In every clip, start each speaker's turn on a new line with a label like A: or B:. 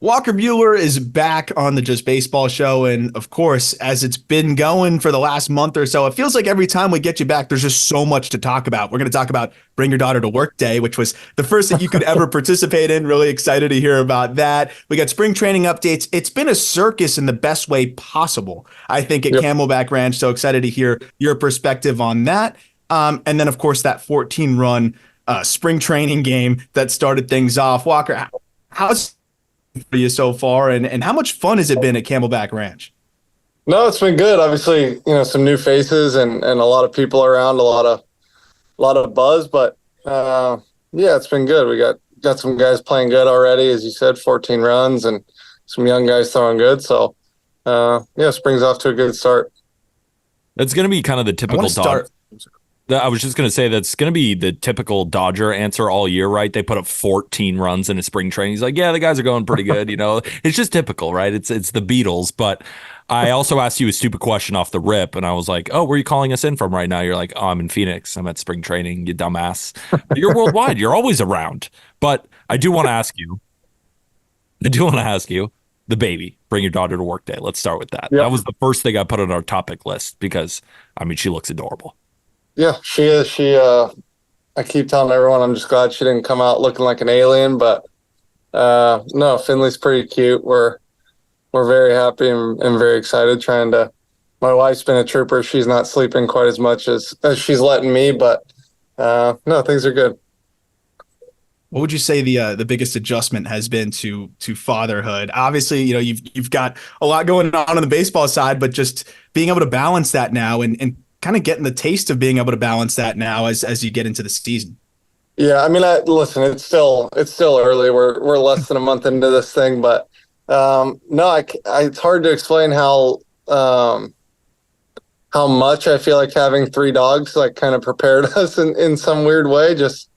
A: Walker Buehler is back on the Just Baseball show. And of course, as it's been going for the last month or so, it feels like every time we get you back, there's just so much to talk about. We're going to talk about Bring Your Daughter to Work Day, which was the first that you could ever participate in. Really excited to hear about that. We got spring training updates. It's been a circus in the best way possible, I think, at Camelback Ranch. So excited to hear your perspective on that. And then, of course, that 14-run spring training game that started things off. Walker, how's for you so far, and how much fun has it been at Camelback Ranch?
B: No, it's been good. Obviously, some new faces and a lot of people around, a lot of buzz, but it's been good. We got some guys playing good already, as you said, 14 runs, and some young guys throwing good. So spring's off to a good start.
C: That's going to be kind of the typical start. I was just going to say that's going to be the typical Dodger answer all year, right? They put up 14 runs in a spring training. He's like, yeah, the guys are going pretty good. It's just typical, right? It's the Beatles. But I also asked you a stupid question off the rip, and I was like, oh, where are you calling us in from right now? You're like, oh, I'm in Phoenix. I'm at spring training, you dumbass. But you're worldwide. You're always around. But I do want to ask you, the baby, Bring Your Daughter to Work Day. Let's start with that. Yep. That was the first thing I put on our topic list because, she looks adorable.
B: Yeah, she is. I keep telling everyone I'm just glad she didn't come out looking like an alien, but no, Finley's pretty cute. We're very happy and very excited. My wife's been a trooper. She's not sleeping quite as much as she's letting me, but no, things are good.
A: What would you say the biggest adjustment has been to fatherhood? Obviously, you've got a lot going on the baseball side, but just being able to balance that now and kind of getting the taste of being able to balance that now as you get into the season.
B: Yeah, listen, it's still early. We're less than a month into this thing, but it's hard to explain how much I feel like having 3 dogs kind of prepared us in some weird way. Just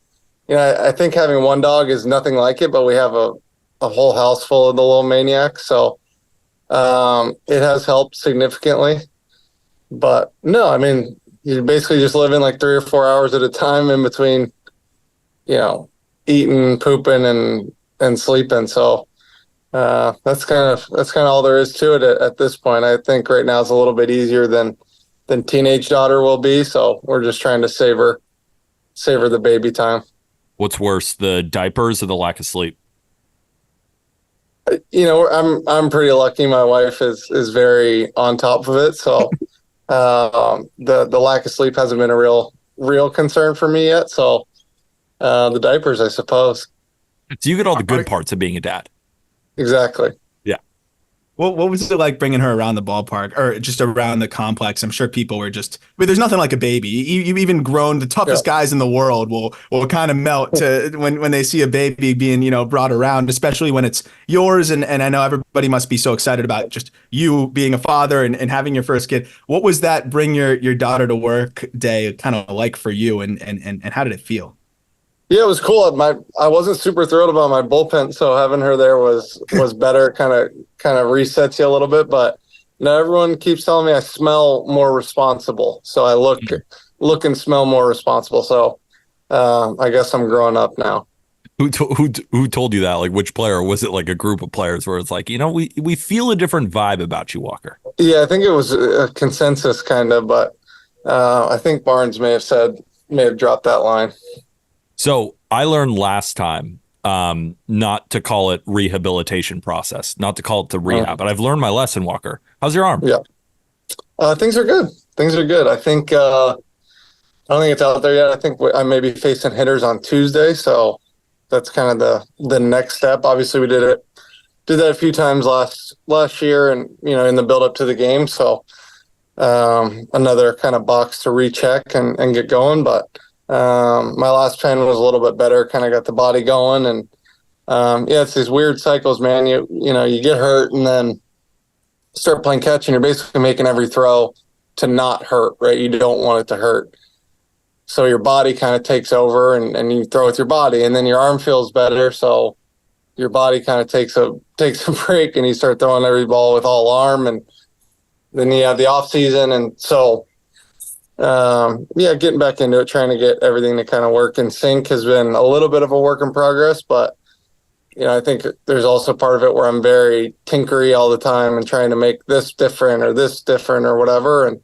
B: I think having 1 dog is nothing like it, but we have a whole house full of the little maniacs, so it has helped significantly. But no, you're basically just living 3 or 4 hours at a time in between, eating, pooping, and sleeping. So that's kind of all there is to it at this point. I think right now it's a little bit easier than teenage daughter will be. So we're just trying to savor the baby time.
C: What's worse, the diapers or the lack of sleep?
B: I'm pretty lucky. My wife is very on top of it. So the lack of sleep hasn't been a real concern for me yet. So the diapers, I suppose.
C: So you get all the good parts of being a dad.
B: Exactly.
C: Yeah.
A: What was it like bringing her around the ballpark or just around the complex? I'm sure people were there's nothing like a baby. You've even grown. The toughest guys in the world will kind of melt to when they see a baby being, brought around, especially when it's yours. And I know everybody must be so excited about just you being a father and having your first kid. What was that Bring Your Daughter to Work Day kind of like for you and how did it feel?
B: Yeah, it was cool. I wasn't super thrilled about my bullpen, so having her there was better. Kind of resets you a little bit, but now everyone keeps telling me I smell more responsible. So I look and smell more responsible. So I guess I'm growing up now.
C: Who told you that? Like which player? Or was it like a group of players where it's like, we feel a different vibe about you, Walker?
B: Yeah, I think it was a consensus kind of, but I think Barnes may have dropped that line.
C: So I learned last time not to call it rehabilitation process, not to call it the rehab, but I've learned my lesson, Walker. How's your arm?
B: Yeah. Things are good. I think, I don't think it's out there yet. I think I may be facing hitters on Tuesday. So that's kind of the next step. Obviously we did that a few times last year and, in the build up to the game. So, another kind of box to recheck and get going. But, my last pen was a little bit better, kind of got the body going and, it's these weird cycles, man. You get hurt and then start playing catch and you're basically making every throw to not hurt, right? You don't want it to hurt. So your body kind of takes over and you throw with your body and then your arm feels better. So your body kind of takes a break and you start throwing every ball with all arm and then you have the off season. And so, getting back into it, trying to get everything to kind of work in sync has been a little bit of a work in progress, but I think there's also part of it where I'm very tinkery all the time and trying to make this different or whatever. And,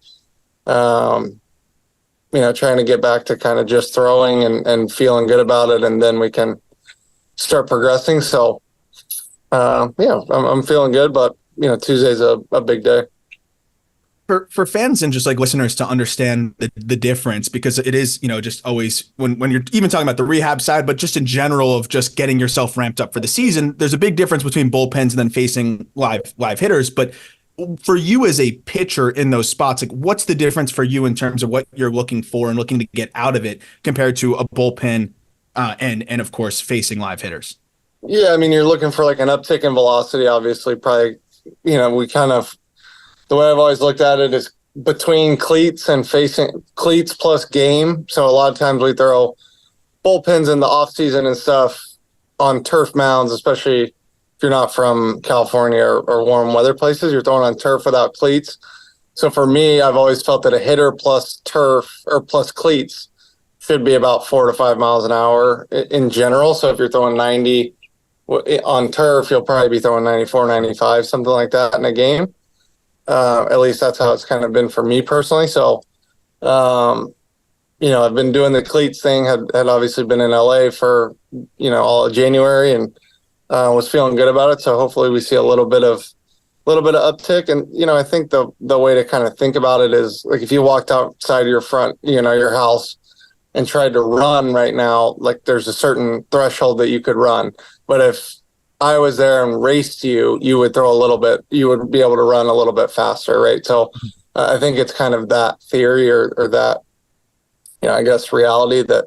B: trying to get back to kind of just throwing and feeling good about it. And then we can start progressing. So, I'm feeling good, but, Tuesday's a big day.
A: For fans and just like listeners to understand the difference, because it is, just always when you're even talking about the rehab side, but just in general of just getting yourself ramped up for the season, there's a big difference between bullpens and then facing live hitters. But for you as a pitcher in those spots, like what's the difference for you in terms of what you're looking for and looking to get out of it compared to a bullpen and of course facing live hitters?
B: Yeah, I mean, you're looking for like an uptick in velocity, obviously. Probably, we kind of, the way I've always looked at it is between cleats and facing cleats plus game. So a lot of times we throw bullpens in the off season and stuff on turf mounds, especially if you're not from California or warm weather places. You're throwing on turf without cleats. So for me, I've always felt that a hitter plus turf or plus cleats should be about 4 to 5 miles an hour in general. So if you're throwing 90 on turf, you'll probably be throwing 94, 95, something like that in a game. At least that's how it's kind of been for me personally. So, I've been doing the cleats thing, had obviously been in LA for, all of January and was feeling good about it. So hopefully we see a little bit of uptick. And, I think the way to kind of think about it is like if you walked outside of your front, your house and tried to run right now, like there's a certain threshold that you could run. But if I was there and raced you, you would you would be able to run a little bit faster, right? So I think it's kind of that theory or that, I guess reality that,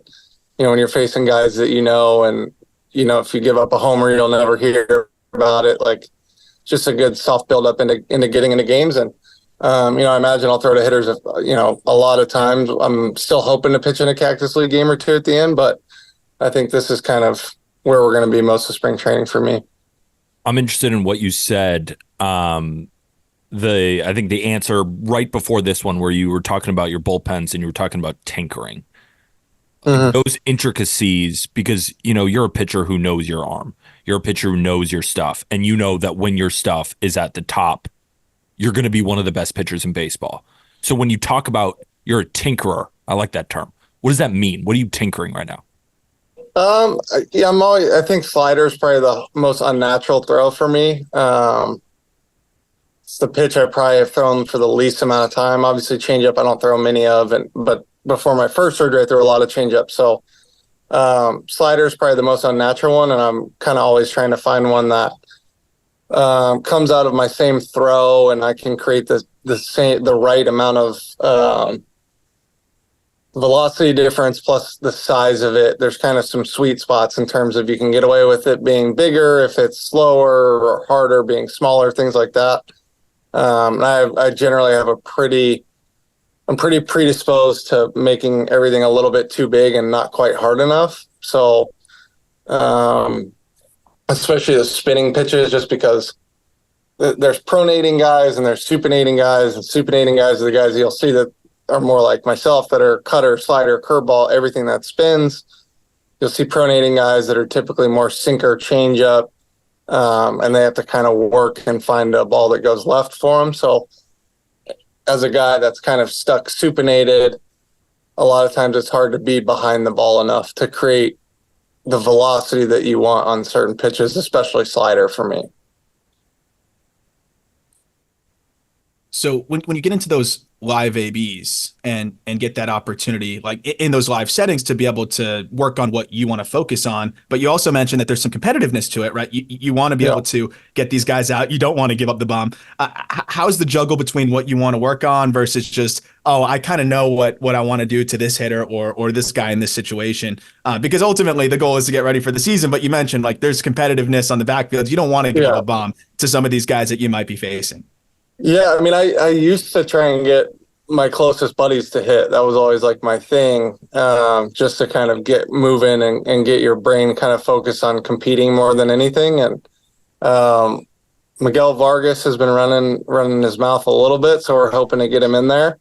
B: when you're facing guys that and, if you give up a homer, you'll never hear about it. Like just a good soft build up into getting into games. And, I imagine I'll throw to hitters, a lot of times. I'm still hoping to pitch in a Cactus League game or two at the end, but I think this is kind of where we're going to be most of spring training for me.
C: I'm interested in what you said. I think the answer right before this one, where you were talking about your bullpens and you were talking about tinkering, those intricacies, because you're a pitcher who knows your arm, you're a pitcher who knows your stuff, and you know that when your stuff is at the top, you're going to be one of the best pitchers in baseball. So when you talk about you're a tinkerer, I like that term. What does that mean? What are you tinkering right now?
B: I think slider is probably the most unnatural throw for me. It's the pitch I probably have thrown for the least amount of time. Obviously, changeup I don't throw many of, but before my first surgery, I threw a lot of changeup. So slider is probably the most unnatural one, and I'm kind of always trying to find one that comes out of my same throw, and I can create the right amount of velocity difference plus the size of it. There's kind of some sweet spots in terms of you can get away with it being bigger if it's slower, or harder being smaller, things like that. I generally have I'm pretty predisposed to making everything a little bit too big and not quite hard enough. So, especially the spinning pitches, just because there's pronating guys and there's supinating guys, and supinating guys are the guys you'll see that are more like myself, that are cutter, slider, curveball, everything that spins. You'll see pronating guys that are typically more sinker, changeup, and they have to kind of work and find a ball that goes left for them. So as a guy that's kind of stuck supinated, a lot of times it's hard to be behind the ball enough to create the velocity that you want on certain pitches, especially slider for me.
A: So when you get into those live ABs and get that opportunity, like in those live settings, to be able to work on what you want to focus on, but you also mentioned that there's some competitiveness to it, right? You want to be able to get these guys out. You don't want to give up the bomb. How's the juggle between what you want to work on versus just, I kind of know what I want to do to this hitter or this guy in this situation? Because ultimately the goal is to get ready for the season. But you mentioned like there's competitiveness on the backfield. You don't want to give up a bomb to some of these guys that you might be facing.
B: Yeah, I mean, I used to try and get my closest buddies to hit. That was always like my thing, just to kind of get moving and get your brain kind of focused on competing more than anything. And Miguel Vargas has been running his mouth a little bit, so we're hoping to get him in there.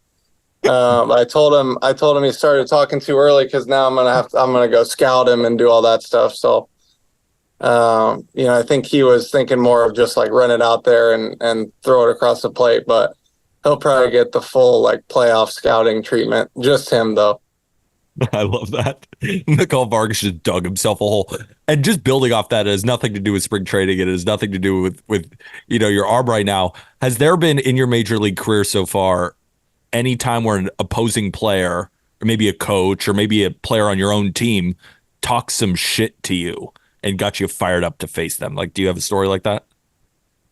B: I told him he started talking too early, because now I'm gonna go scout him and do all that stuff. So I think he was thinking more of just like run it out there and throw it across the plate, but he'll probably get the full like playoff scouting treatment. Just him though.
C: I love that. Nicole Vargas just dug himself a hole. And just building off that, it has nothing to do with spring training. It has nothing to do with your arm right now. Has there been in your major league career so far any time where an opposing player or maybe a coach or maybe a player on your own team talks some shit to you and got you fired up to face them? Like, do you have a story like that?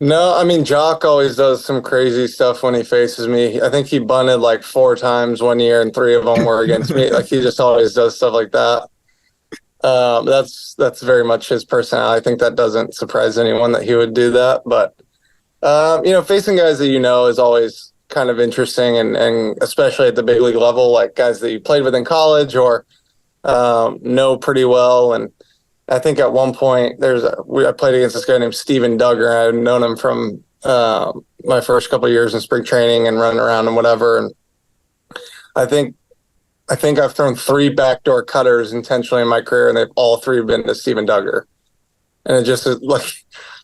B: No, I mean, Jock always does some crazy stuff when he faces me. I think he bunted like 4 times one year and 3 of them were against me. Like he just always does stuff like that. That's very much his personality. I think that doesn't surprise anyone that he would do that. But, facing guys that is always kind of interesting and especially at the big league level, like guys that you played with in college or know pretty well. And I think at one point I played against this guy named Steven Duggar. I had known him from my first couple of years in spring training and running around and whatever. And I think I've thrown 3 backdoor cutters intentionally in my career, and they've all 3 been to Steven Duggar. And it just is like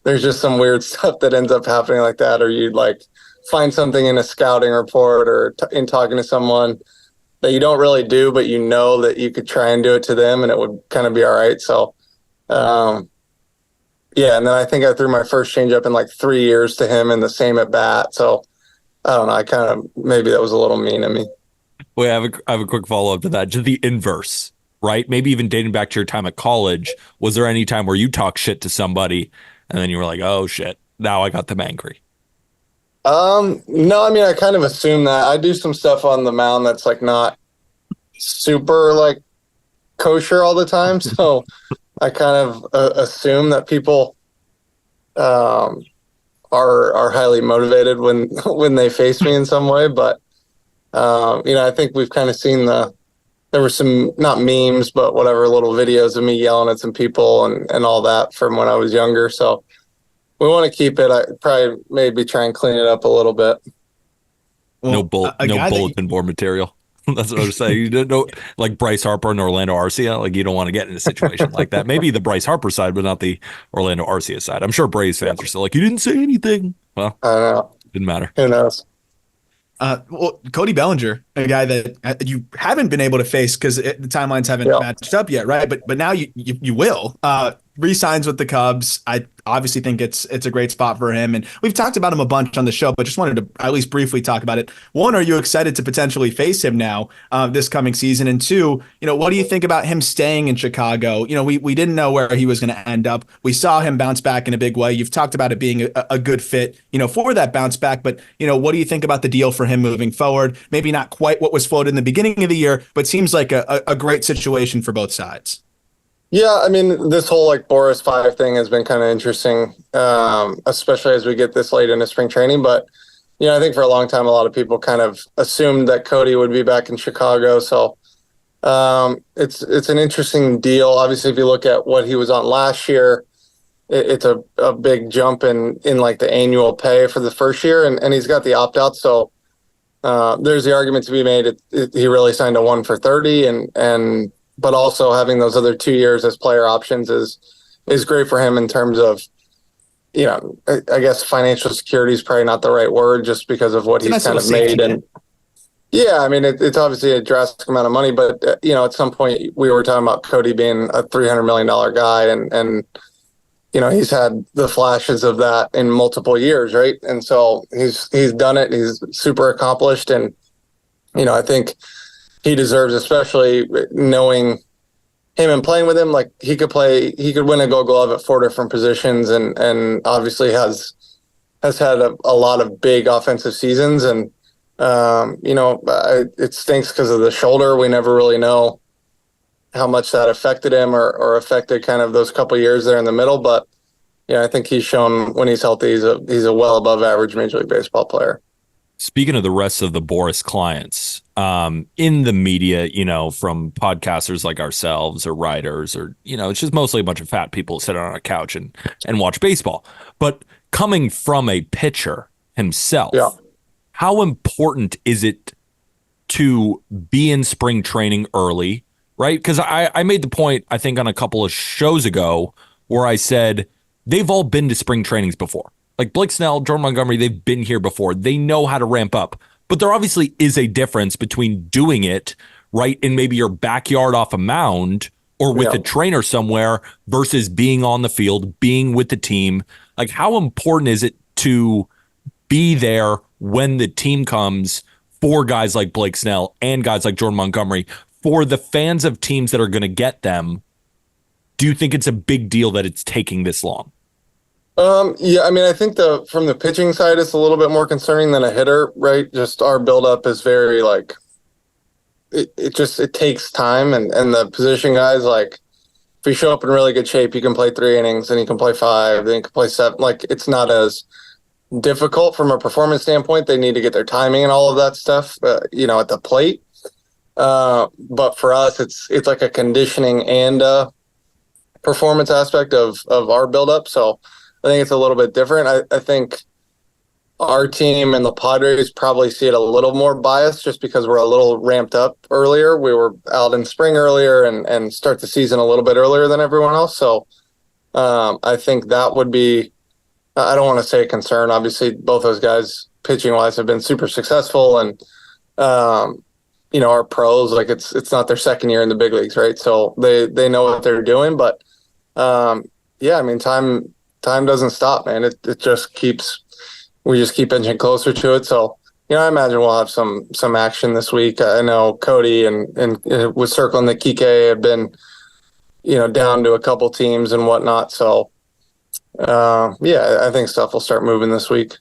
B: there's just some weird stuff that ends up happening like that, or you'd like find something in a scouting report or in talking to someone that you don't really do, but you know that you could try and do it to them, and it would kind of be all right. So. And then I think I threw my first changeup in like 3 years to him in the same at bat. So I don't know. I kind of maybe that was a little mean of me.
C: Wait, I have a quick follow up to that. Just the inverse, right? Maybe even dating back to your time at college. Was there any time where you talk shit to somebody and then you were like, oh shit, now I got them angry?
B: No, I mean, I kind of assume that I do some stuff on the mound that's like not super like kosher all the time. So I kind of assume that people are highly motivated when they face me in some way. But I think we've kind of seen there were some not memes, but whatever little videos of me yelling at some people and all that from when I was younger. So we want to keep it. I probably maybe try and clean it up a little bit.
C: Well, no bulletin board material. That's what I was saying. You didn't know, like Bryce Harper and Orlando Arcia. Like you don't want to get in a situation like that. Maybe the Bryce Harper side, but not the Orlando Arcia side. I'm sure Braves fans are still like, you didn't say anything. Well,
B: I don't know.
C: Didn't matter.
B: Who knows?
A: Cody Bellinger, a guy that you haven't been able to face because the timelines haven't matched up yet, right? But now you will. Re-signs with the Cubs. I obviously think it's a great spot for him, and we've talked about him a bunch on the show, but just wanted to at least briefly talk about it. One, are you excited to potentially face him now this coming season? And 2, what do you think about him staying in Chicago? We didn't know where he was going to end up. We saw him bounce back in a big way. You've talked about it being a good fit, for that bounce back. But what do you think about the deal for him moving forward? Maybe not quite what was floated in the beginning of the year, but seems like a great situation for both sides.
B: Yeah, I mean, this whole like Boris 5 thing has been kind of interesting, especially as we get this late into spring training. But, I think for a long time, a lot of people kind of assumed that Cody would be back in Chicago. So it's an interesting deal. Obviously, if you look at what he was on last year, it's a big jump in like the annual pay for the first year. And he's got the opt-out. So there's the argument to be made. He really signed a 1 for 30 but also having those other 2 years as player options is great for him in terms of, I guess financial security is probably not the right word just because of what he's kind of made. And yeah, I mean, it's obviously a drastic amount of money, but at some point we were talking about Cody being a $300 million guy and he's had the flashes of that in multiple years. Right. And so he's done it. He's super accomplished. And, I think he deserves, especially knowing him and playing with him, like he could win a Gold Glove at 4 different positions and obviously has had a lot of big offensive seasons. And, it stinks because of the shoulder. We never really know how much that affected him or affected kind of those couple of years there in the middle. But, I think he's shown when he's healthy, he's a well above average Major League Baseball player.
C: Speaking of the rest of the Boris clients, in the media, from podcasters like ourselves or writers or, it's just mostly a bunch of fat people sitting on a couch and watch baseball. But coming from a pitcher himself, how important is it to be in spring training early, right? Because I made the point, I think, on a couple of shows ago where I said they've all been to spring trainings before. Like Blake Snell, Jordan Montgomery, they've been here before. They know how to ramp up. But there obviously is a difference between doing it right in maybe your backyard off a mound or with a trainer somewhere versus being on the field, being with the team. Like, how important is it to be there when the team comes for guys like Blake Snell and guys like Jordan Montgomery, for the fans of teams that are going to get them? Do you think it's a big deal that it's taking this long?
B: Yeah, I mean, I think from the pitching side, it's a little bit more concerning than a hitter, right? Just our buildup is very like, it takes time, and the position guys, like, if you show up in really good shape, you can play 3 innings, and you can play 5, then you can play 7. Like, it's not as difficult from a performance standpoint. They need to get their timing and all of that stuff, at the plate. But for us, it's like a conditioning and performance aspect of our buildup. So I think it's a little bit different. I think our team and the Padres probably see it a little more biased just because we're a little ramped up earlier. We were out in spring earlier and start the season a little bit earlier than everyone else. So I think that would be, I don't want to say a concern. Obviously, both those guys pitching-wise have been super successful, and our pros, like, it's not their second year in the big leagues, right? So they know what they're doing. But I mean, time doesn't stop, man. It just keeps, we just keep inching closer to it. So, I imagine we'll have some action this week. I know Cody and was circling that Kike had been, down to a couple teams and whatnot. So, I think stuff will start moving this week.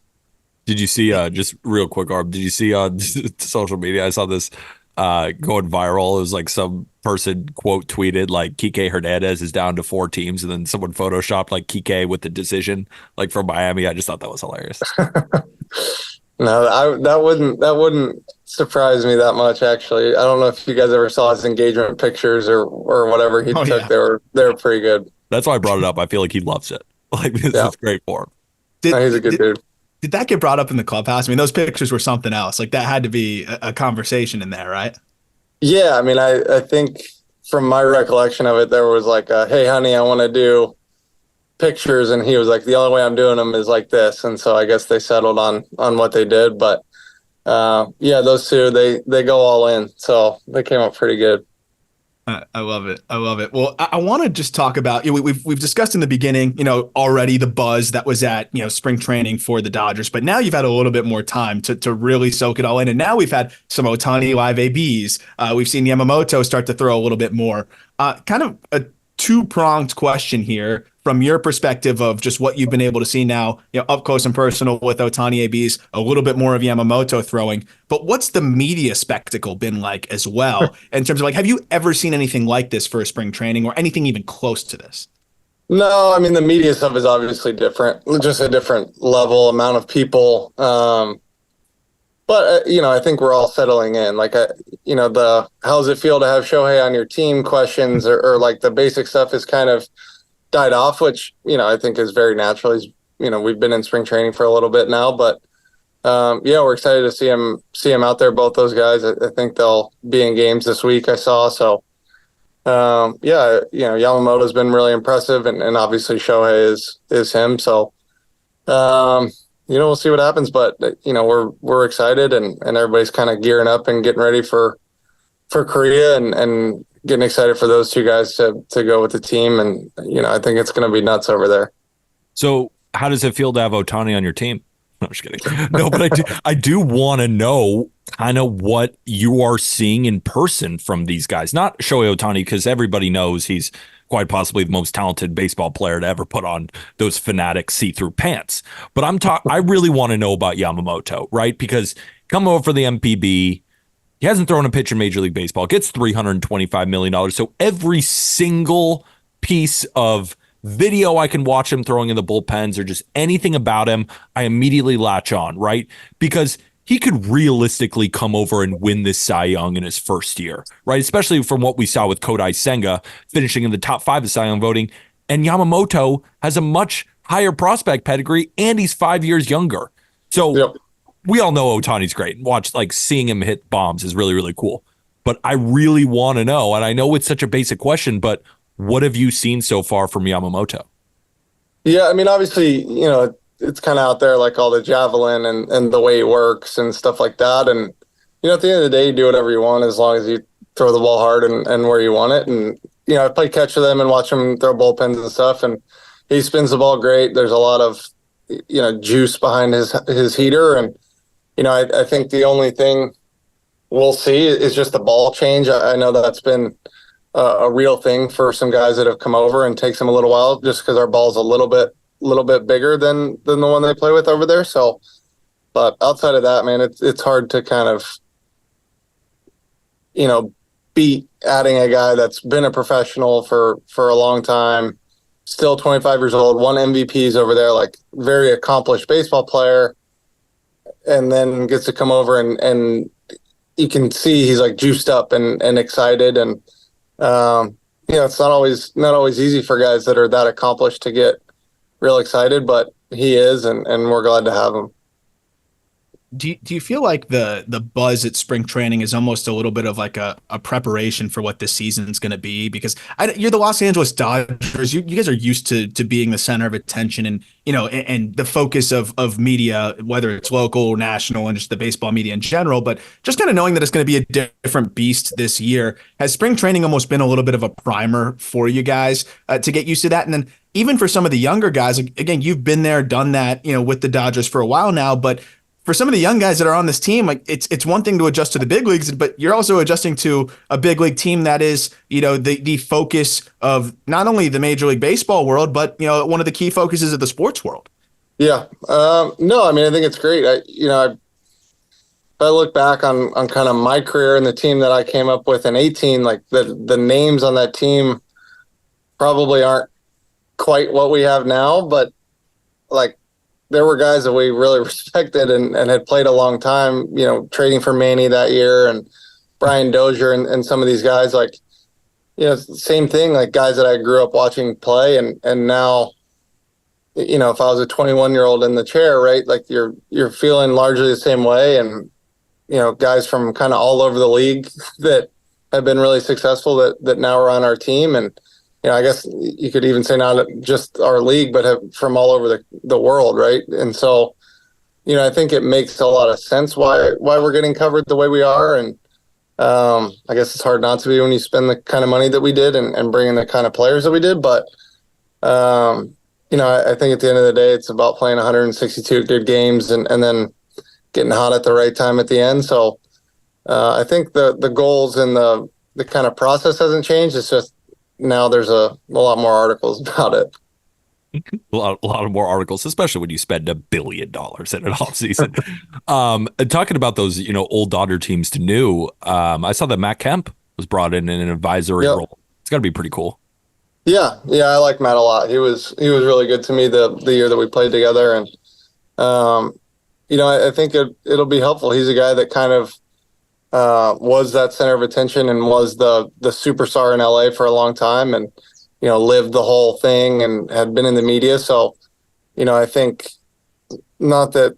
C: Did you see, just real quick, Arb, did you see on social media, I saw this going viral. It was like some person quote tweeted like Kike Hernandez is down to 4 teams, and then someone photoshopped like Kike with the decision like from Miami. I just thought that was hilarious.
B: No, that wouldn't surprise me that much, actually. I don't know if you guys ever saw his engagement pictures or whatever he took. Yeah. They were pretty good.
C: That's why I brought it up. I feel like he loves it. Like, this is great for him.
B: He's a good dude.
A: Did that get brought up in the clubhouse? I mean, those pictures were something else. Like, that had to be a conversation in there, right?
B: Yeah, I mean, I think from my recollection of it, there was like, hey, honey, I want to do pictures. And he was like, the only way I'm doing them is like this. And so I guess they settled on what they did. But, those two, they go all in. So they came up pretty good.
A: I love it. I love it. Well, I want to just talk about, we've discussed in the beginning, already the buzz that was at, spring training for the Dodgers, but now you've had a little bit more time to really soak it all in. And now we've had some Ohtani live ABs. We've seen Yamamoto start to throw a little bit more. Kind of a 2-pronged question here from your perspective of just what you've been able to see now, up close and personal with Ohtani ABs, a little bit more of Yamamoto throwing. But what's the media spectacle been like as well in terms of, like, have you ever seen anything like this for a spring training or anything even close to this?
B: No, I mean, the media stuff is obviously different, just a different level, amount of people. But, I think we're all settling in. Like, the how does it feel to have Shohei on your team questions or like the basic stuff is kind of died off, which, I think is very natural. He's, we've been in spring training for a little bit now, but we're excited to see him out there. Both those guys, I think they'll be in games this week, I saw. So, Yamamoto's been really impressive, and obviously Shohei is him. So, we'll see what happens, but we're excited, and everybody's kind of gearing up and getting ready for Korea and getting excited for those two guys to go with the team. And, I think it's going to be nuts over there.
C: So how does it feel to have Ohtani on your team? No, I'm just kidding. No, but I do want to know kind of what you are seeing in person from these guys. Not Shohei Ohtani, because everybody knows he's quite possibly the most talented baseball player to ever put on those Fanatic see-through pants. But I really want to know about Yamamoto, right? Because come over for the MPB, he hasn't thrown a pitch in Major League Baseball, gets $325 million. So every single piece of video I can watch him throwing in the bullpens or just anything about him, I immediately latch on, right? Because he could realistically come over and win this Cy Young in his first year, right? Especially from what we saw with Kodai Senga finishing in the top 5 of Cy Young voting. And Yamamoto has a much higher prospect pedigree, and he's 5 years younger. So we all know Ohtani's great. Seeing him hit bombs is really, really cool. But I really want to know, and I know it's such a basic question, but what have you seen so far from Yamamoto?
B: Yeah, I mean, obviously, it's kind of out there, like all the javelin and the way it works and stuff like that. And, at the end of the day, you do whatever you want as long as you throw the ball hard and where you want it. And, I play catch with him and watch him throw bullpens and stuff. And he spins the ball great. There's a lot of, juice behind his heater. And, I think the only thing we'll see is just the ball change. I know that's been a real thing for some guys that have come over, and takes them a little while just because our ball's a little bit bigger than the one they play with over there. So, but outside of that, man, it's hard to kind of, beat adding a guy that's been a professional for a long time, still 25 years old, won MVPs over there, like very accomplished baseball player, and then gets to come over and you can see he's like juiced up and excited. And, it's not always easy for guys that are that accomplished to get real excited, but he is, and we're glad to have him.
A: Do you feel like the buzz at spring training is almost a little bit of like a preparation for what this season is going to be? Because you're the Los Angeles Dodgers. You guys are used to being the center of attention, and and the focus of media, whether it's local or national, and just the baseball media in general. But just kind of knowing that it's going to be a different beast this year, has spring training almost been a little bit of a primer for you guys to get used to that? And then even for some of the younger guys, again, you've been there, done that, with the Dodgers for a while now, but for some of the young guys that are on this team, like it's one thing to adjust to the big leagues, but you're also adjusting to a big league team that is, the focus of not only the Major League Baseball world, but one of the key focuses of the sports world.
B: Yeah. No, I mean, I think it's great. If I look back on kind of my career and the team that I came up with in 18, like the names on that team probably aren't quite what we have now, but like, there were guys that we really respected and had played a long time, trading for Manny that year, and Brian Dozier and some of these guys, like, same thing, like guys that I grew up watching play. And now, if I was a 21-year-old in the chair, right, like you're feeling largely the same way. And, guys from kind of all over the league that have been really successful that now are on our team. And, I guess you could even say not just our league, but from all over the world, right? And so, I think it makes a lot of sense why we're getting covered the way we are. And I guess it's hard not to be when you spend the kind of money that we did and bring in the kind of players that we did. But, I think at the end of the day, it's about playing 162 good games and then getting hot at the right time at the end. So I think the goals and the kind of process hasn't changed. It's just, now there's a lot more articles about it.
C: A lot of more articles, especially when you spend $1 billion in an offseason. Talking about those, old Dodger teams to new, I saw that Matt Kemp was brought in an advisory role. It's got to be pretty cool.
B: Yeah, I like Matt a lot. He was really good to me the year that we played together, and I think it'll be helpful. He's a guy that kind of was that center of attention and was the superstar in LA for a long time, and lived the whole thing and had been in the media. So I think not that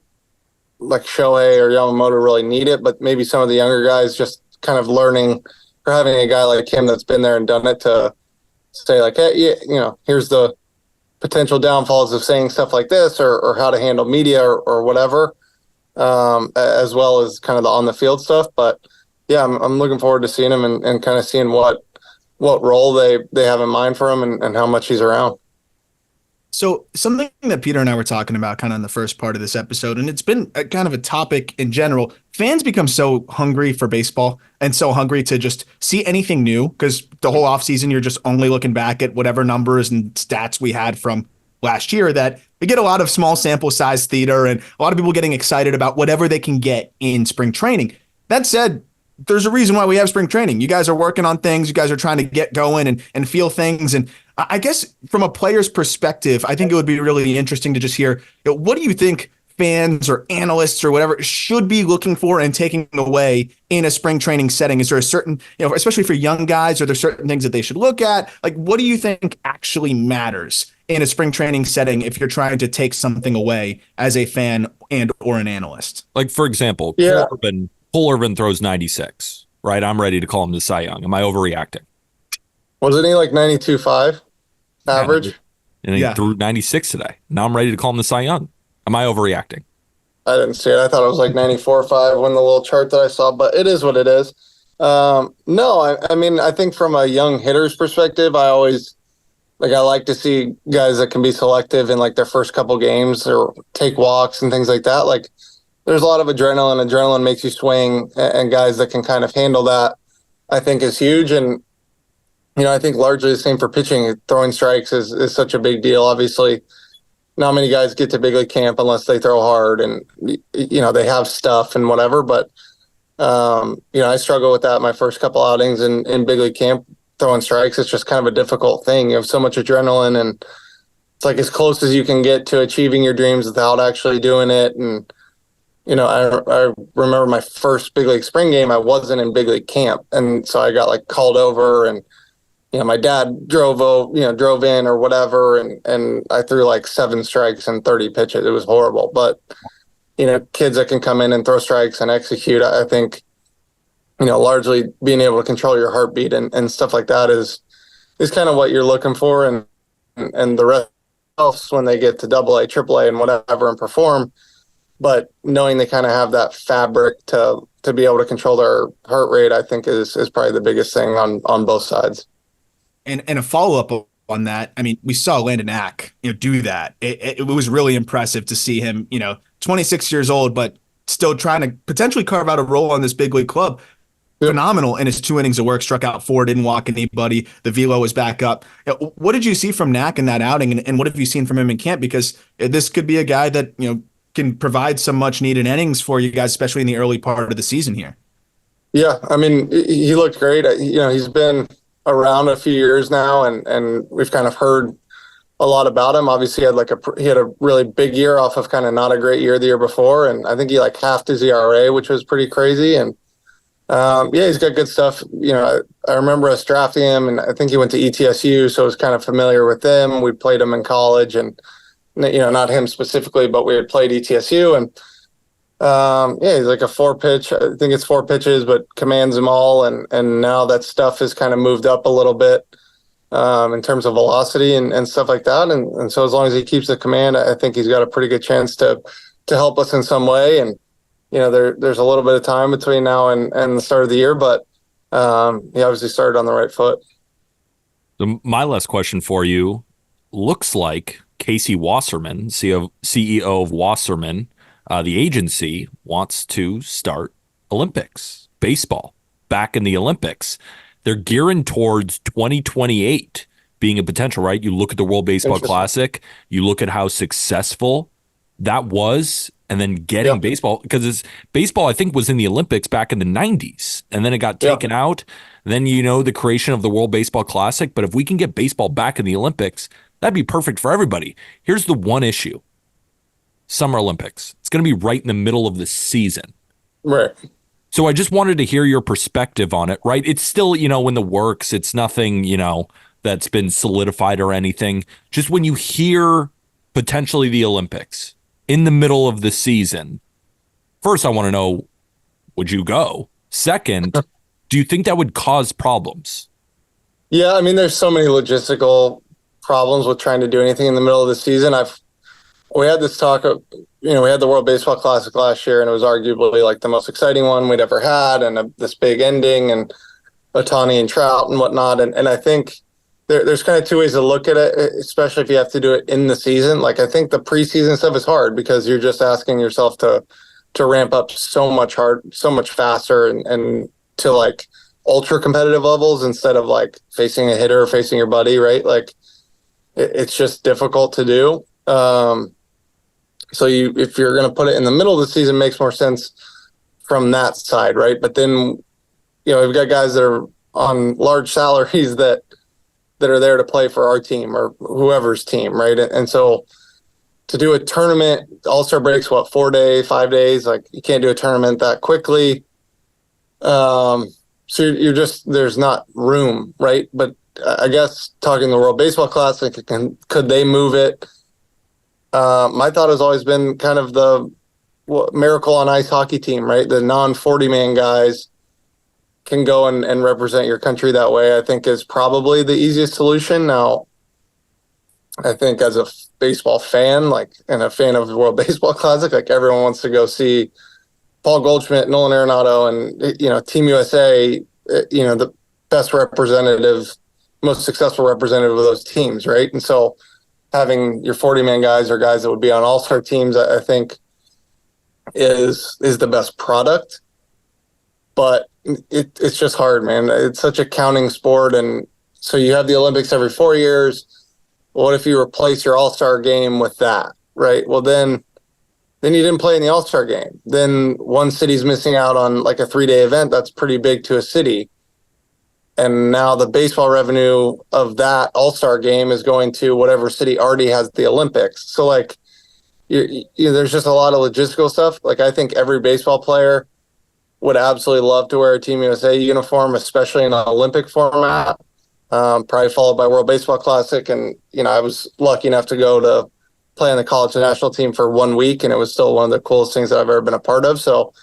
B: like Shohei or Yamamoto really need it, but maybe some of the younger guys just kind of learning or having a guy like him that's been there and done it to say like, hey, here's the potential downfalls of saying stuff like this, or how to handle media or whatever. As well as kind of the on the field stuff. But yeah, I'm looking forward to seeing him and kind of seeing what role they have in mind for him and how much he's around.
A: So something that Peter and I were talking about kind of in the first part of this episode, and it's been kind of a topic in general, fans become so hungry for baseball and so hungry to just see anything new, because the whole offseason, you're just only looking back at whatever numbers and stats we had from last year, that we get a lot of small sample size theater and a lot of people getting excited about whatever they can get in spring training. That said, there's a reason why we have spring training. You guys are working on things. You guys are trying to get going and feel things. And I guess from a player's perspective, I think it would be really interesting to just hear, what do you think fans or analysts or whatever should be looking for and taking away in a spring training setting? Is there a certain, especially for young guys, are there certain things that they should look at? Like, what do you think actually matters in a spring training setting if you're trying to take something away as a fan and or an analyst?
C: Like, for example, Cole Irvin throws 96, right? I'm ready to call him the Cy Young. Am I overreacting?
B: Wasn't he like 92.5 average?
C: and he threw 96 today. Now I'm ready to call him the Cy Young. Am I overreacting?
B: I didn't see it. I thought it was like 94 or 5 when the little chart that I saw, but it is what it is. No, I mean, I think from a young hitter's perspective, I like to see guys that can be selective in like their first couple games or take walks and things like that. Like, there's a lot of adrenaline. Adrenaline makes you swing, and guys that can kind of handle that, I think, is huge. And, I think largely the same for pitching. Throwing strikes is such a big deal. Obviously, not many guys get to big league camp unless they throw hard and, they have stuff and whatever. But, I struggle with that my first couple outings in big league camp. Throwing strikes, it's just kind of a difficult thing. You have so much adrenaline, and it's like as close as you can get to achieving your dreams without actually doing it. And, I remember my first big league spring game, I wasn't in big league camp. And so I got like called over, and, my dad drove in or whatever. And I threw like 7 strikes and 30 pitches. It was horrible. But, kids that can come in and throw strikes and execute, I think, largely being able to control your heartbeat and stuff like that is kind of what you're looking for. And the rest else when they get to AA, AAA and whatever and perform. But knowing they kind of have that fabric to be able to control their heart rate, I think is probably the biggest thing on both sides.
A: And a follow-up on that, I mean, we saw Landon Ack, do that. It was really impressive to see him, 26 years old, but still trying to potentially carve out a role on this big league club. Yep. Phenomenal in his 2 innings of work, struck out 4, didn't walk anybody. The velo was back up. What did you see from Knack in that outing, and what have you seen from him in camp? Because this could be a guy that, can provide some much needed innings for you guys, especially in the early part of the season here.
B: Yeah, I mean, he looked great. He's been around a few years now, and we've kind of heard a lot about him. Obviously, he had a really big year off of kind of not a great year the year before, and I think he like halved his ERA, which was pretty crazy. And he's got good stuff. I remember us drafting him, and I think he went to ETSU, so I was kind of familiar with them. We played him in college, and not him specifically, but we had played ETSU, and he's like a 4-pitch. I think it's 4 pitches, but commands them all, and now that stuff has kind of moved up a little bit in terms of velocity and stuff like that. And so as long as he keeps the command, I think he's got a pretty good chance to help us in some way. And there's a little bit of time between now and the start of the year, but he obviously started on the right foot.
C: So my last question for you looks like Casey Wasserman, CEO of Wasserman, the agency, wants to start Olympics baseball back in the Olympics. They're gearing towards 2028 being a potential, right? You look at the World Baseball Classic, you look at how successful that was, and then getting baseball, because baseball, I think, was in the Olympics back in the 90s, and then it got taken out. Then, the creation of the World Baseball Classic. But if we can get baseball back in the Olympics, that'd be perfect for everybody. Here's the one issue. Summer Olympics. It's going to be right in the middle of the season.
B: Right.
C: So I just wanted to hear your perspective on it, right? It's still, in the works. It's nothing, that's been solidified or anything. Just when you hear potentially the Olympics in the middle of the season, first, I want to know, would you go? Second, do you think that would cause problems?
B: Yeah, I mean, there's so many logistical problems with trying to do anything in the middle of the season. We had this talk of, we had the World Baseball Classic last year, and it was arguably like the most exciting one we'd ever had, and this big ending, and Ohtani and Trout and whatnot. And I think there's kind of 2 ways to look at it, especially if you have to do it in the season. Like, I think the preseason stuff is hard because you're just asking yourself to ramp up so much faster and to like ultra competitive levels instead of like facing a hitter or facing your buddy, right? Like, it's just difficult to do. So if you're going to put it in the middle of the season, it makes more sense from that side, right? But then, we've got guys that are on large salaries that are there to play for our team or whoever's team, right? And so to do a tournament, All-Star breaks, 4 days, 5 days? Like, you can't do a tournament that quickly. So you're just, there's not room, right? But I guess talking the World Baseball Classic, could they move it? My thought has always been kind of the miracle on ice hockey team, right? The non-40-man guys can go and represent your country that way, I think is probably the easiest solution. Now, I think as a baseball fan, like, and a fan of the World Baseball Classic, like everyone wants to go see Paul Goldschmidt, Nolan Arenado, and Team USA. The best representative, most successful representative of those teams, right? And so having your 40-man guys or guys that would be on all-star teams, I think is the best product. But it's just hard, man. It's such a counting sport, and so you have the Olympics every 4 years. What if you replace your all-star game with that, right? Well, then you didn't play in the all-star game. Then one city's missing out on like a 3-day event that's pretty big to a city. And now the baseball revenue of that all-star game is going to whatever city already has the Olympics. So like, there's just a lot of logistical stuff. Like, I think every baseball player would absolutely love to wear a Team USA uniform, especially in an Olympic format, probably followed by World Baseball Classic. And, I was lucky enough to go to play on the college national team for 1 week, and it was still one of the coolest things that I've ever been a part of. So,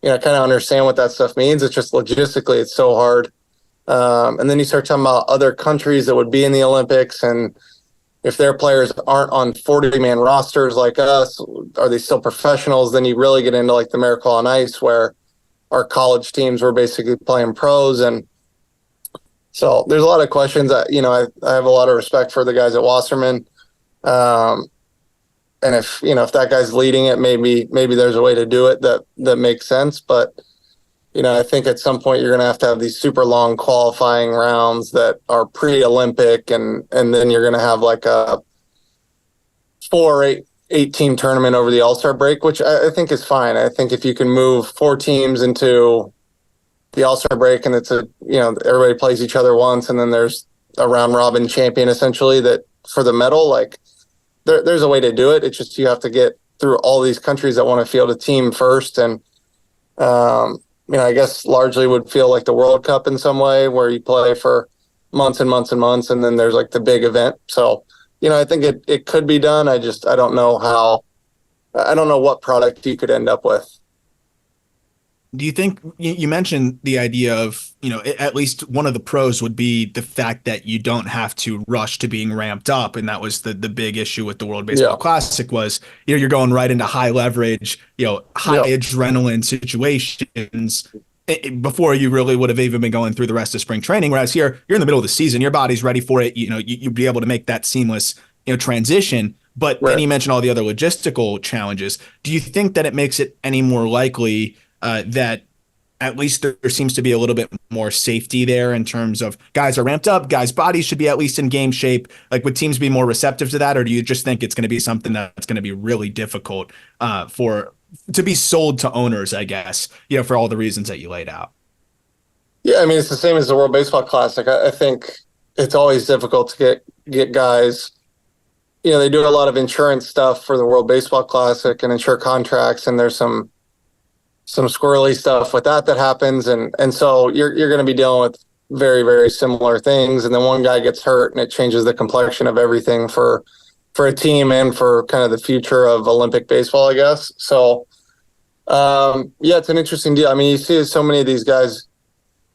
B: kind of understand what that stuff means. It's just logistically, it's so hard. And then you start talking about other countries that would be in the Olympics, and if their players aren't on 40-man rosters like us, are they still professionals? Then you really get into like the Miracle on Ice, where our college teams were basically playing pros. And so there's a lot of questions. I have a lot of respect for the guys at Wasserman. And if that guy's leading it, maybe there's a way to do it that makes sense. But, I think at some point you're going to have these super long qualifying rounds that are pre-Olympic, and then you're going to have like a 4 or 8 team tournament over the All-Star break, which I think is fine. I think if you can move 4 teams into the All-Star break, and it's everybody plays each other once, and then there's a round robin champion essentially that for the medal, like there's a way to do it. It's just you have to get through all these countries that want to field a team first. And I guess largely would feel like the World Cup in some way, where you play for months and months and months, and then there's like the big event. So, I think it could be done. I don't know how. I don't know what product you could end up with.
A: Do you think you mentioned the idea of, at least one of the pros would be the fact that you don't have to rush to being ramped up. And that was the big issue with the World Baseball Classic was, you're going right into high leverage, high adrenaline situations before you really would have even been going through the rest of spring training. Whereas here, you're in the middle of the season, your body's ready for it. You'd be able to make that seamless, transition. But then you mentioned all the other logistical challenges. Do you think that it makes it any more likely that at least there seems to be a little bit more safety there in terms of guys are ramped up, guys' bodies should be at least in game shape? Like, would teams be more receptive to that, or do you just think it's going to be something that's going to be really difficult to be sold to owners, I guess, for all the reasons that you laid out?
B: Yeah, I mean, it's the same as the World Baseball Classic. I think it's always difficult to get guys. They do a lot of insurance stuff for the World Baseball Classic and insure contracts, and there's some squirrely stuff with that happens. And so you're going to be dealing with very, very similar things. And then one guy gets hurt and it changes the complexion of everything for a team and for kind of the future of Olympic baseball, I guess. So, it's an interesting deal. I mean, you see so many of these guys,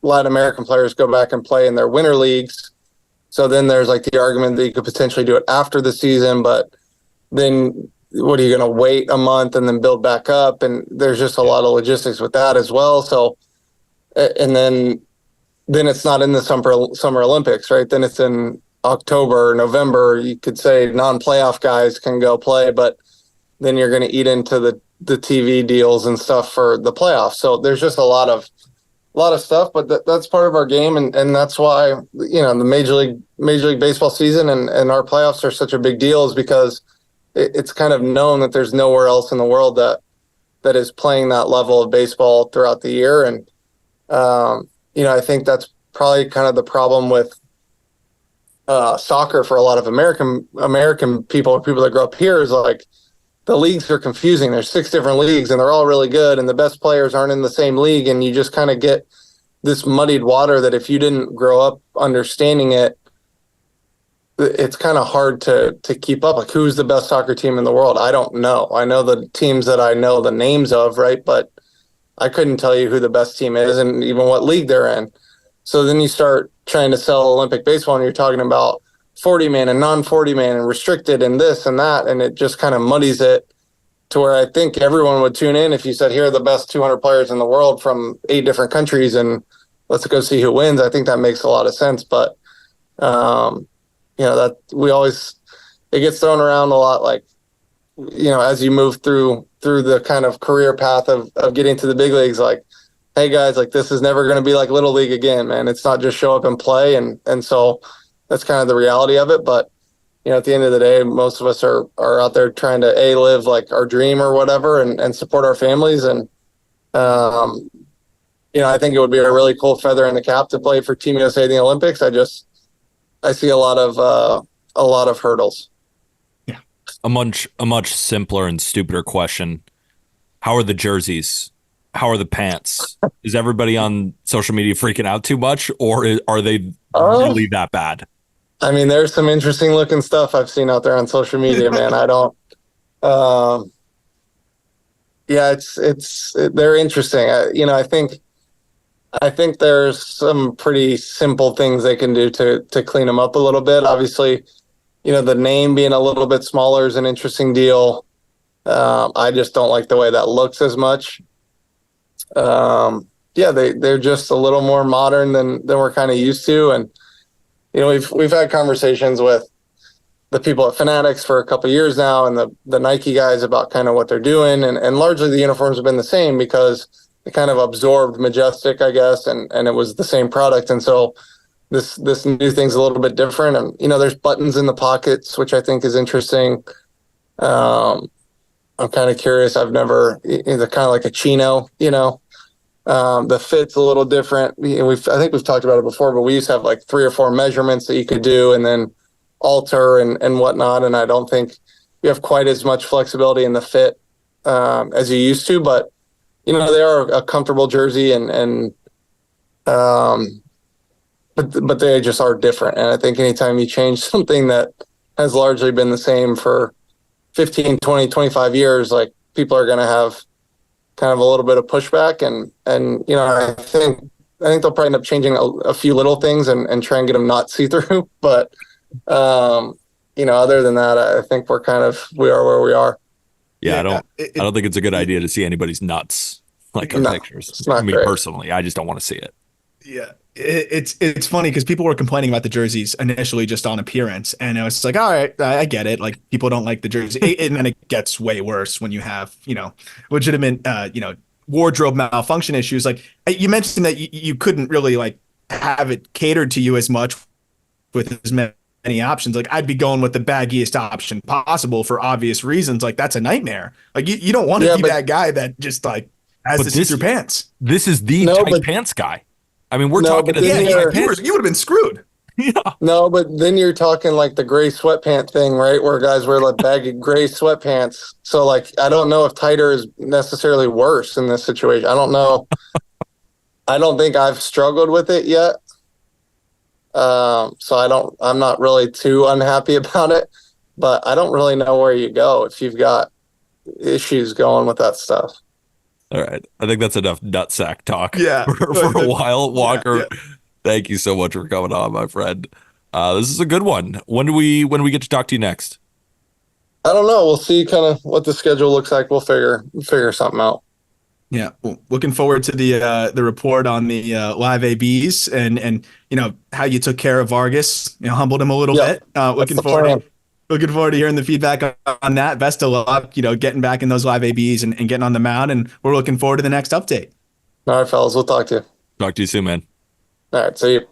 B: Latin American players, go back and play in their winter leagues. So then there's like the argument that you could potentially do it after the season, but then what are you going to wait a month and then build back up? And there's just a lot of logistics with that as well. So, and then it's not in the summer Olympics, right? Then it's in October, November. You could say non-playoff guys can go play, but then you're going to eat into the TV deals and stuff for the playoffs. So there's just a lot of stuff, but that's part of our game. And that's why, the Major League Baseball season and our playoffs are such a big deal, is because it's kind of known that there's nowhere else in the world that is playing that level of baseball throughout the year. And, I think that's probably kind of the problem with soccer for a lot of American people, or people that grow up here, is like the leagues are confusing. There's 6 different leagues and they're all really good, and the best players aren't in the same league. And you just kind of get this muddied water that if you didn't grow up understanding it, it's kind of hard to keep up. Like, who's the best soccer team in the world? I don't know. I know the teams that I know the names of, right? But I couldn't tell you who the best team is and even what league they're in. So then you start trying to sell Olympic baseball, and you're talking about 40 man and non 40 man and restricted and this and that. And it just kind of muddies it to where I think everyone would tune in if you said, here are the best 200 players in the world from 8 different countries and let's go see who wins. I think that makes a lot of sense. But, that it gets thrown around a lot. Like, as you move through the kind of career path of getting to the big leagues, like, hey guys, like this is never going to be like little league again, man. It's not just show up and play. And so that's kind of the reality of it. But, at the end of the day, most of us are out there trying to live like our dream or whatever and support our families. And, I think it would be a really cool feather in the cap to play for Team USA in the Olympics. I see a lot of hurdles.
C: Yeah. A much simpler and stupider question. How are the jerseys? How are the pants? Is everybody on social media freaking out too much, or are they really that bad?
B: I mean, there's some interesting looking stuff I've seen out there on social media, man. I don't. They're interesting. I think there's some pretty simple things they can do to clean them up a little bit. Obviously, the name being a little bit smaller is an interesting deal. I just don't like the way that looks as much. They're just a little more modern than we're kind of used to. And, we've had conversations with the people at Fanatics for a couple of years now and the Nike guys about kind of what they're doing. And largely the uniforms have been the same because they kind of absorbed Majestic, I guess, and it was the same product. And so this new thing's a little bit different. And, there's buttons in the pockets, which I think is interesting. I'm kind of curious. I've never, they're kind of like a chino, the fit's a little different. I think we've talked about it before, but we used to have like 3 or 4 measurements that you could do and then alter and whatnot. And I don't think you have quite as much flexibility in the fit as you used to, but they are a comfortable jersey but they just are different. And I think anytime you change something that has largely been the same for 15, 20, 25 years, like people are going to have kind of a little bit of pushback. And I think they'll probably end up changing a few little things and try and get them not see-through. But, other than that, I think we are where we are.
C: Yeah, I don't think it's a good idea to see anybody's nuts like on pictures. I mean, personally, I just don't want to see it.
A: Yeah. It's funny because people were complaining about the jerseys initially just on appearance, and it was like, all right, I get it. Like people don't like the jersey, and then it gets way worse when you have legitimate wardrobe malfunction issues. Like you mentioned that you couldn't really like have it catered to you as much with as many options. Like I'd be going with the baggiest option possible for obvious reasons. Like that's a nightmare. Like you don't want to be that guy that just like has the see-through pants.
C: This is the tight pants guy. I mean, we're talking to
A: you would have been screwed.
C: Yeah.
B: No, but then you're talking like the gray sweatpant thing, right? Where guys wear like baggy gray sweatpants. So like, I don't know if tighter is necessarily worse in this situation. I don't know. I don't think I've struggled with it yet. So I'm not really too unhappy about it, but I don't really know where you go if you've got issues going with that stuff.
C: All right. I think that's enough nutsack talk
A: for
C: a while. Walker, thank you so much for coming on, my friend. This is a good one. When do we get to talk to you next?
B: I don't know. We'll see kind of what the schedule looks like. We'll figure something out.
A: Yeah. Well, looking forward to the report on the live ABs and how you took care of Vargas, humbled him a little bit. Looking forward to hearing the feedback on that. Best of luck, getting back in those live ABs and getting on the mound. And we're looking forward to the next update.
B: All right, fellas. We'll talk to you.
C: Talk to you soon, man.
B: All right. See you.